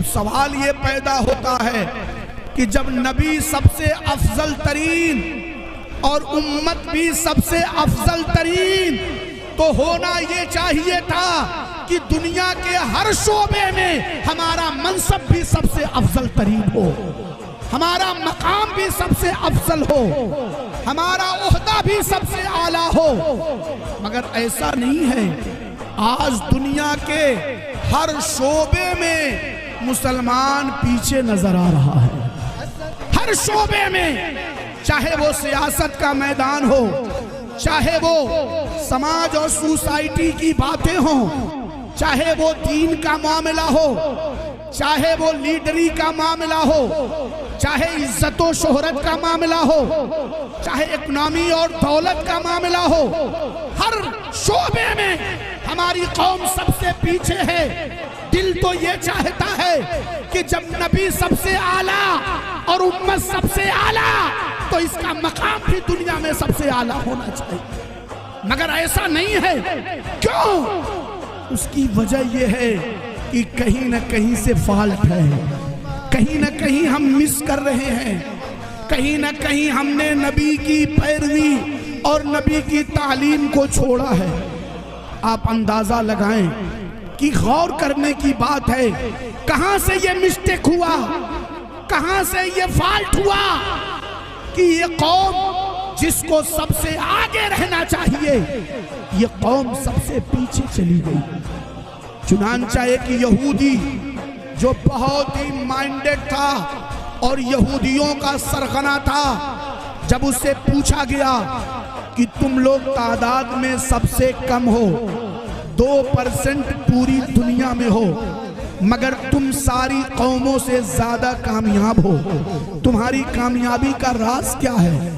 اب سوال یہ پیدا ہوتا ہے کہ جب نبی سب سے افضل ترین اور امت بھی سب سے افضل ترین، تو ہونا یہ چاہیے تھا کہ دنیا کے ہر شعبے میں ہمارا منصب بھی سب سے افضل ترین ہو، ہمارا مقام بھی سب سے افضل ہو، ہمارا عہدہ بھی سب سے اعلیٰ ہو، مگر ایسا نہیں ہے۔ آج دنیا کے ہر شعبے میں مسلمان پیچھے نظر آ رہا ہے، ہر شعبے میں، چاہے وہ سیاست کا میدان ہو، چاہے وہ سماج اور سوسائٹی کی باتیں ہوں، چاہے وہ دین کا معاملہ ہو، چاہے وہ لیڈری کا معاملہ ہو، چاہے عزت و شہرت کا معاملہ ہو، چاہے اکنامی اور دولت کا معاملہ ہو، ہر شعبے میں ہماری قوم سب سے پیچھے ہے۔ دل تو یہ چاہتا ہے کہ جب نبی سب سے اعلیٰ اور امت سب سے اعلیٰ تو اس کا مقام بھی دنیا میں سب سے اعلیٰ ہونا چاہیے، مگر ایسا نہیں ہے۔ کیوں؟ اس کی وجہ یہ ہے کہ کہیں نہ کہیں سے فالٹ ہے، کہیں نہ کہیں ہم مس کر رہے ہیں، کہیں نہ کہیں ہم نے نبی کی پیروی اور نبی کی تعلیم کو چھوڑا ہے۔ آپ اندازہ لگائیں کہ غور کرنے کی بات ہے، کہاں سے یہ مسٹیک ہوا، کہاں سے یہ فالٹ ہوا کہ یہ قوم جس کو سب سے آگے رہنا چاہیے، یہ قوم سب سے پیچھے چلی گئی۔ چنانچہ ایک یہودی جو بہت ہی مائنڈڈ تھا اور یہودیوں کا سرغنہ تھا، جب اس سے پوچھا گیا کہ تم لوگ تعداد میں سب سے کم ہو، 2% پوری دنیا میں ہو، مگر تم ساری قوموں سے زیادہ کامیاب ہو، تمہاری کامیابی کا راز کیا ہے؟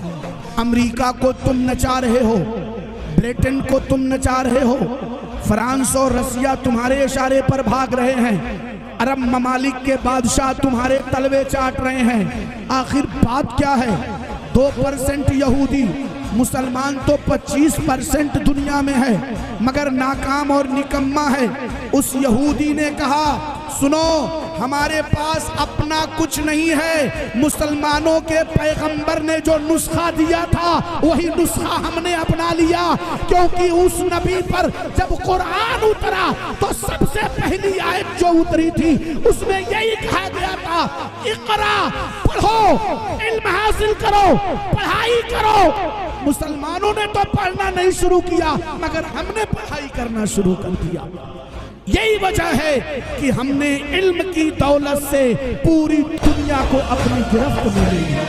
امریکہ کو تم نچا رہے ہو، برٹن کو تم نچا رہے ہو، فرانس اور رسیہ تمہارے اشارے پر بھاگ رہے ہیں، عرب ممالک کے بادشاہ تمہارے تلوے چاٹ رہے ہیں، آخر بات کیا ہے؟ 2% یہودی، مسلمان تو 25% دنیا میں ہے، مگر ناکام اور نکمہ ہے۔ اس یہودی نے کہا، سنو، ہمارے پاس اپنا کچھ نہیں ہے، مسلمانوں کے پیغمبر نے جو نسخہ دیا تھا وہی نسخہ ہم نے اپنا لیا، کیونکہ اس نبی پر جب قرآن اترا تو سب سے پہلی آیت جو اتری تھی اس میں یہی کہا گیا تھا، اقرا، پڑھو، علم حاصل کرو، پڑھائی کرو۔ مسلمانوں نے تو پڑھنا نہیں شروع کیا، مگر ہم نے پڑھائی کرنا شروع کر دیا۔ یہی وجہ ہے کہ ہم نے علم کی دولت سے پوری دنیا کو اپنی گرفت میں لے لیا۔